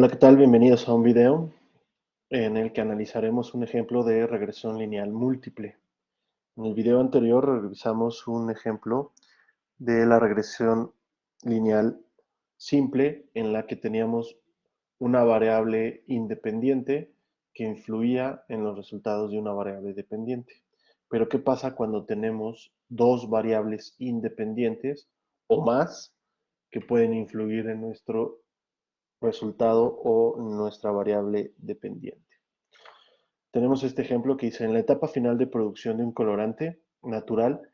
Hola, ¿qué tal? Bienvenidos a un video en el que analizaremos un ejemplo de regresión lineal múltiple. En el video anterior revisamos un ejemplo de la regresión lineal simple en la que teníamos una variable independiente que influía en los resultados de una variable dependiente. Pero ¿qué pasa cuando tenemos dos variables independientes o más que pueden influir en nuestro resultado o nuestra variable dependiente? Tenemos este ejemplo que dice: en la etapa final de producción de un colorante natural,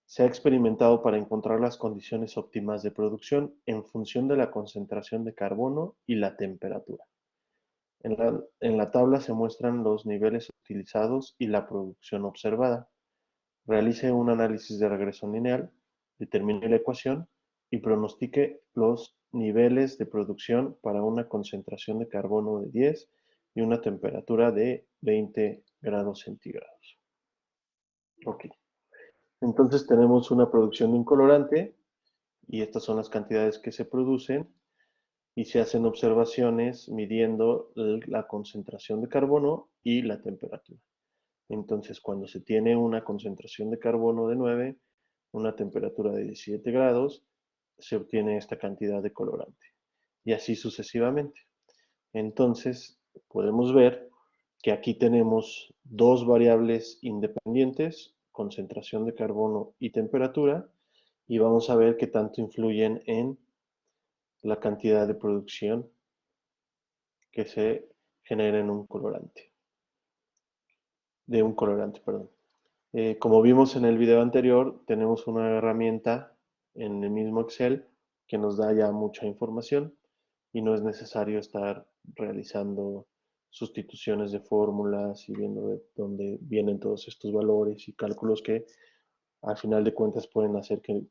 se ha experimentado para encontrar las condiciones óptimas de producción en función de la concentración de carbono y la temperatura. En la tabla se muestran los niveles utilizados y la producción observada. Realice un análisis de regresión lineal, determine la ecuación y pronostique los niveles de producción para una concentración de carbono de 10 y una temperatura de 20 grados centígrados. Ok, entonces tenemos una producción de un colorante y estas son las cantidades que se producen y se hacen observaciones midiendo la concentración de carbono y la temperatura. Entonces, cuando se tiene una concentración de carbono de 9, una temperatura de 17 grados, se obtiene esta cantidad de colorante. Y así sucesivamente. Entonces, podemos ver que aquí tenemos dos variables independientes, concentración de carbono y temperatura, y vamos a ver qué tanto influyen en la cantidad de producción que se genera en un colorante, de un colorante, perdón. Como vimos en el video anterior, tenemos una herramienta en el mismo Excel que nos da ya mucha información y no es necesario estar realizando sustituciones de fórmulas y viendo de dónde vienen todos estos valores y cálculos que al final de cuentas pueden hacer que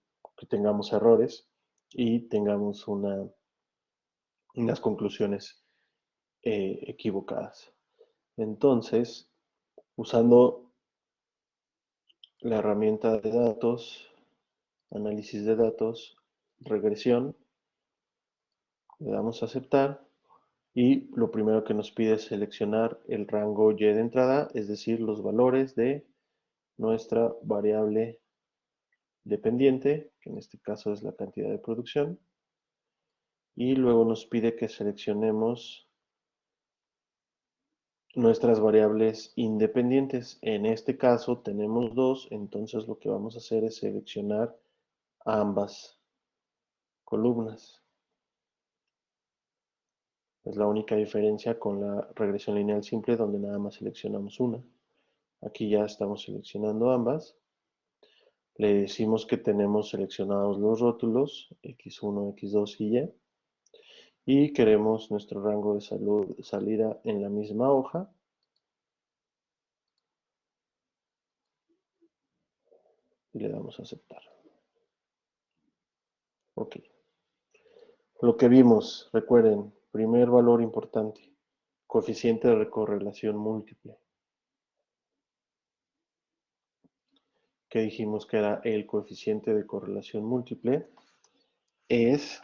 tengamos errores y tengamos unas conclusiones equivocadas. Entonces, usando la herramienta de datos, análisis de datos, regresión, le damos a aceptar y lo primero que nos pide es seleccionar el rango Y de entrada, es decir, los valores de nuestra variable dependiente, que en este caso es la cantidad de producción, y luego nos pide que seleccionemos nuestras variables independientes. En este caso tenemos dos, entonces lo que vamos a hacer es seleccionar ambas columnas. Es la única diferencia con la regresión lineal simple, donde nada más seleccionamos una. Aquí ya estamos seleccionando ambas. Le decimos que tenemos seleccionados los rótulos X1, X2 y Y. Y queremos nuestro rango de salida en la misma hoja. Y le damos a aceptar. Ok. Lo que vimos, recuerden, primer valor importante, coeficiente de correlación múltiple. Que dijimos que era el coeficiente de correlación múltiple, es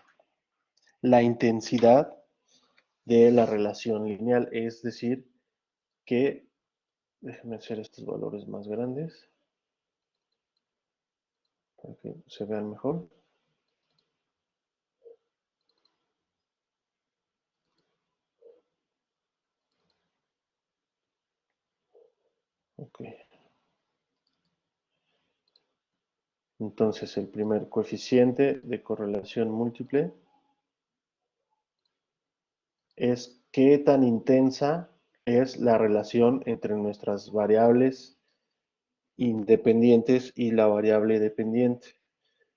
la intensidad de la relación lineal, es decir, que, déjenme hacer estos valores más grandes para que se vean mejor. Ok. Entonces, el primer coeficiente de correlación múltiple es qué tan intensa es la relación entre nuestras variables independientes y la variable dependiente.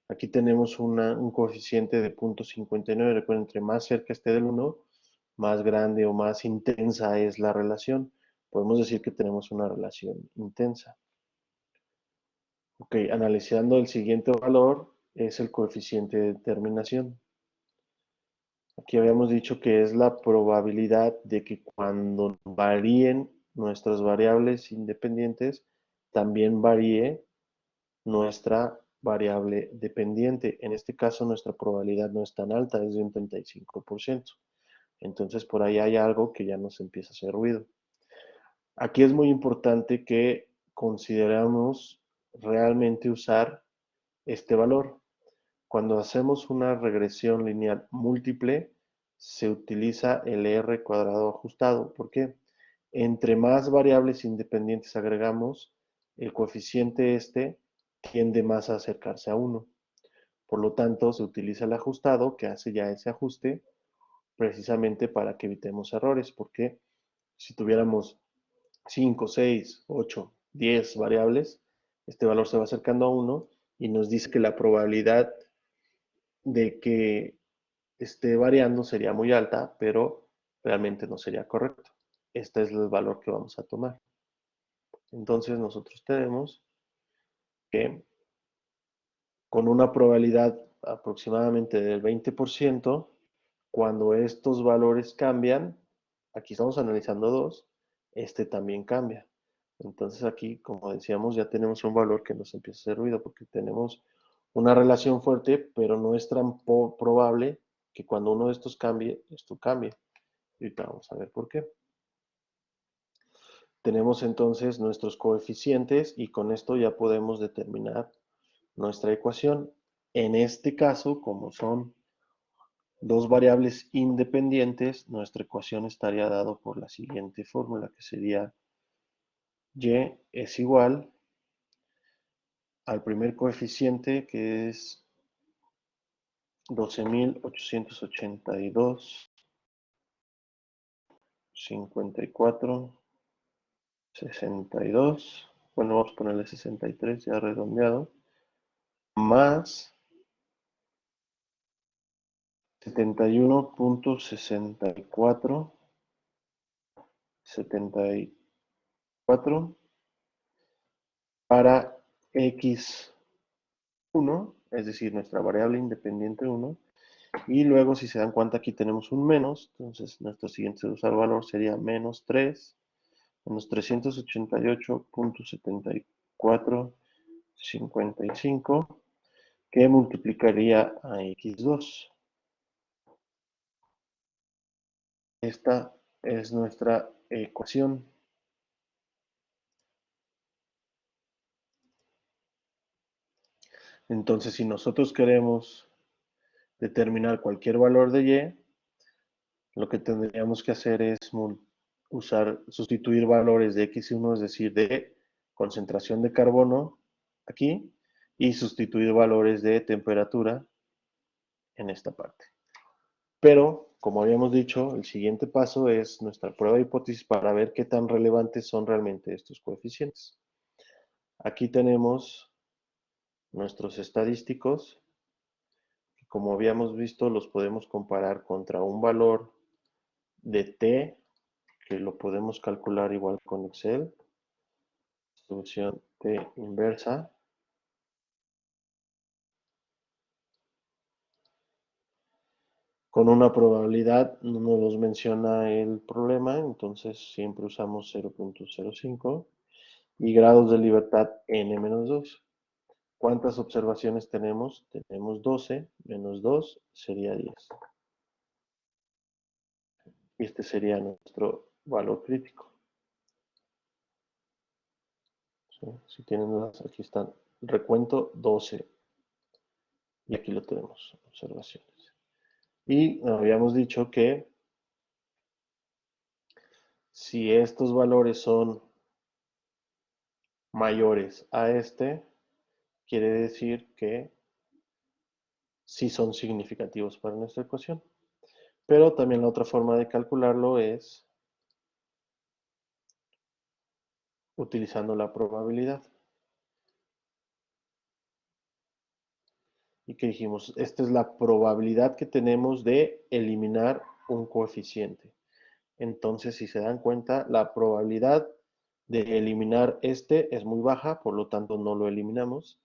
Aquí tenemos un coeficiente de 0.59. Recuerden, entre más cerca esté del 1, más grande o más intensa es la relación. Podemos decir que tenemos una relación intensa. Ok, analizando el siguiente valor es el coeficiente de determinación. Aquí habíamos dicho que es la probabilidad de que cuando varíen nuestras variables independientes, también varíe nuestra variable dependiente. En este caso, nuestra probabilidad no es tan alta, es de un 35%. Entonces por ahí hay algo que ya nos empieza a hacer ruido. Aquí es muy importante que consideramos realmente usar este valor. Cuando hacemos una regresión lineal múltiple, se utiliza el R cuadrado ajustado. ¿Por qué? Entre más variables independientes agregamos, el coeficiente este tiende más a acercarse a 1. Por lo tanto, se utiliza el ajustado que hace ya ese ajuste precisamente para que evitemos errores, porque si tuviéramos 5, 6, 8, 10 variables, este valor se va acercando a 1 y nos dice que la probabilidad de que esté variando sería muy alta, pero realmente no sería correcto. Este es el valor que vamos a tomar. Entonces nosotros tenemos que con una probabilidad aproximadamente del 20%, cuando estos valores cambian, aquí estamos analizando dos, este también cambia. Entonces aquí, como decíamos, ya tenemos un valor que nos empieza a hacer ruido porque tenemos una relación fuerte, pero no es tan probable que cuando uno de estos cambie, esto cambie. Y ahorita vamos a ver por qué. Tenemos entonces nuestros coeficientes y con esto ya podemos determinar nuestra ecuación. En este caso, como son dos variables independientes, nuestra ecuación estaría dado por la siguiente fórmula, que sería y es igual al primer coeficiente, que es 12.882, 54, 62, bueno, vamos a ponerle 63 ya redondeado, más 71.64, 74 para x1, es decir, nuestra variable independiente 1, y luego si se dan cuenta aquí tenemos un menos, entonces nuestro siguiente usar valor sería menos 3, menos 388.7455, que multiplicaría a x2. Esta es nuestra ecuación. Entonces, si nosotros queremos determinar cualquier valor de y, lo que tendríamos que hacer es sustituir valores de x1, es decir, de concentración de carbono aquí, y sustituir valores de temperatura en esta parte. Pero, como habíamos dicho, el siguiente paso es nuestra prueba de hipótesis para ver qué tan relevantes son realmente estos coeficientes. Aquí tenemos nuestros estadísticos, que como habíamos visto los podemos comparar contra un valor de t, que lo podemos calcular igual con Excel, distribución t inversa, con una probabilidad, no nos menciona el problema, entonces siempre usamos 0.05, y grados de libertad n-2. ¿Cuántas observaciones tenemos? Tenemos 12, menos 2 sería 10. Y este sería nuestro valor crítico. ¿Sí? Si tienen dudas, aquí están. Recuento 12. Y aquí lo tenemos, observaciones. Y habíamos dicho que si estos valores son mayores a este, quiere decir que sí son significativos para nuestra ecuación. Pero también la otra forma de calcularlo es utilizando la probabilidad. ¿Y qué dijimos? Esta es la probabilidad que tenemos de eliminar un coeficiente. Entonces, si se dan cuenta, la probabilidad de eliminar este es muy baja, por lo tanto no lo eliminamos.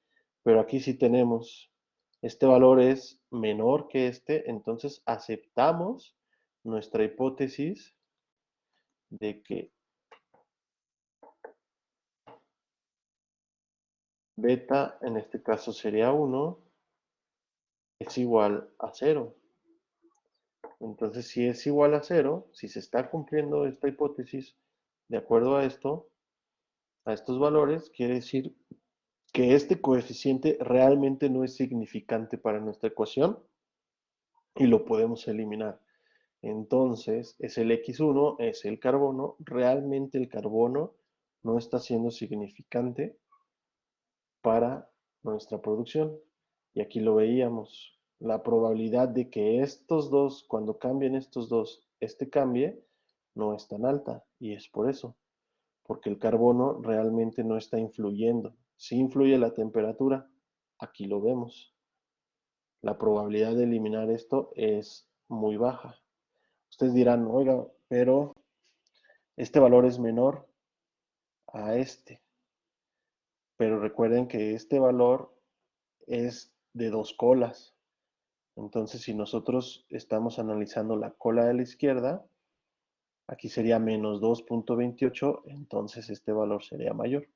Pero aquí sí tenemos, este valor es menor que este, entonces aceptamos nuestra hipótesis de que beta, en este caso sería 1, es igual a 0. Entonces, si es igual a cero, si se está cumpliendo esta hipótesis de acuerdo a esto, a estos valores, quiere decir que este coeficiente realmente no es significante para nuestra ecuación y lo podemos eliminar. Entonces, es el X1, es el carbono. Realmente el carbono no está siendo significante para nuestra producción. Y aquí lo veíamos. La probabilidad de que estos dos, cuando cambien estos dos, este cambie, no es tan alta. Y es por eso, porque el carbono realmente no está influyendo. Sí influye la temperatura. Aquí lo vemos. La probabilidad de eliminar esto es muy baja. Ustedes dirán, oiga, pero este valor es menor a este. Pero recuerden que este valor es de dos colas. Entonces, si nosotros estamos analizando la cola de la izquierda, aquí sería menos 2.28, entonces este valor sería mayor.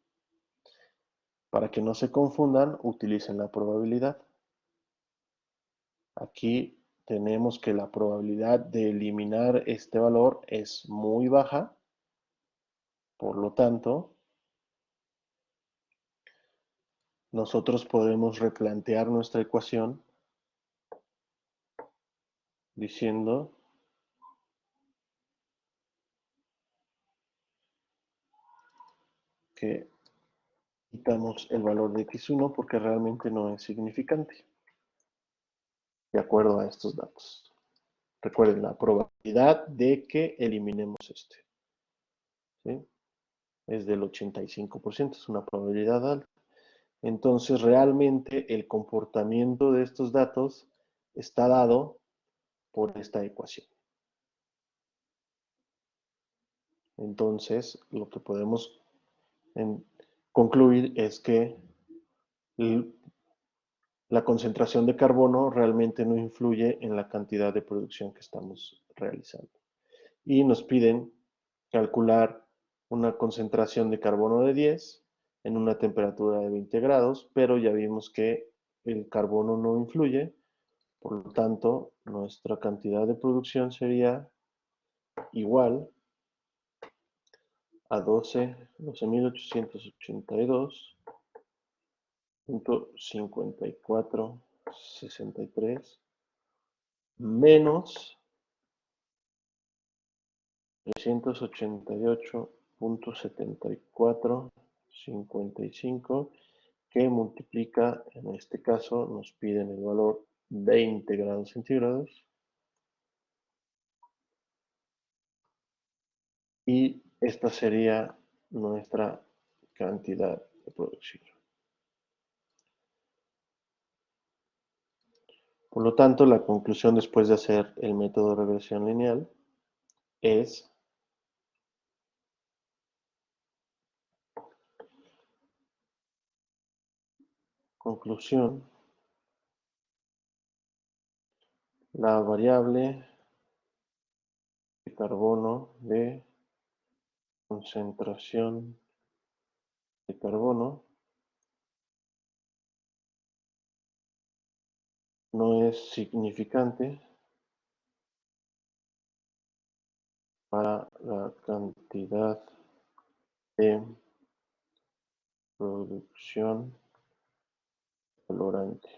Para que no se confundan, utilicen la probabilidad. Aquí tenemos que la probabilidad de eliminar este valor es muy baja, por lo tanto, nosotros podemos replantear nuestra ecuación diciendo que quitamos el valor de x1 porque realmente no es significante, de acuerdo a estos datos. Recuerden la probabilidad de que eliminemos este, ¿sí? Es del 85%, es una probabilidad alta. Entonces, realmente el comportamiento de estos datos está dado por esta ecuación. Entonces, lo que podemos concluir es que la concentración de carbono realmente no influye en la cantidad de producción que estamos realizando. Y nos piden calcular una concentración de carbono de 10 en una temperatura de 20 grados, pero ya vimos que el carbono no influye, por lo tanto, nuestra cantidad de producción sería igual a 12.882.5463 menos 388.7455 que multiplica, en este caso nos piden el valor 20 grados centígrados y esta sería nuestra cantidad de producción. Por lo tanto, la conclusión después de hacer el método de regresión lineal es conclusión, la variable de carbono de concentración de carbono no es significante para la cantidad de producción colorante.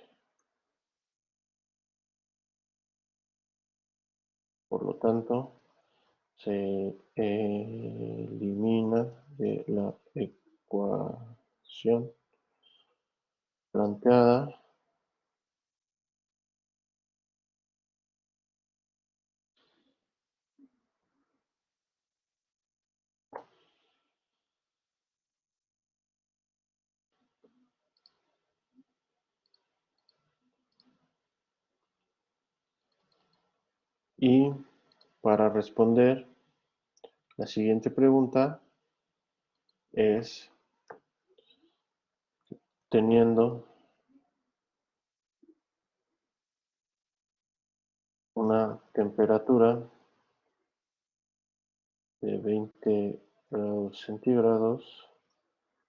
Por lo tanto, se elimina de la ecuación planteada y para responder la siguiente pregunta es teniendo una temperatura de 20 grados centígrados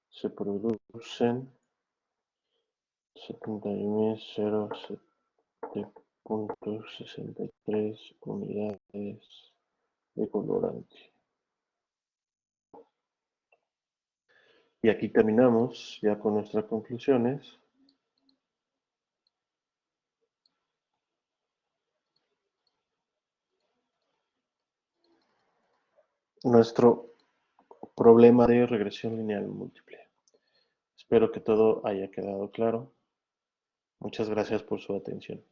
se producen 71.070 0.63 unidades de colorante. Y aquí terminamos ya con nuestras conclusiones. Nuestro problema de regresión lineal múltiple. Espero que todo haya quedado claro. Muchas gracias por su atención.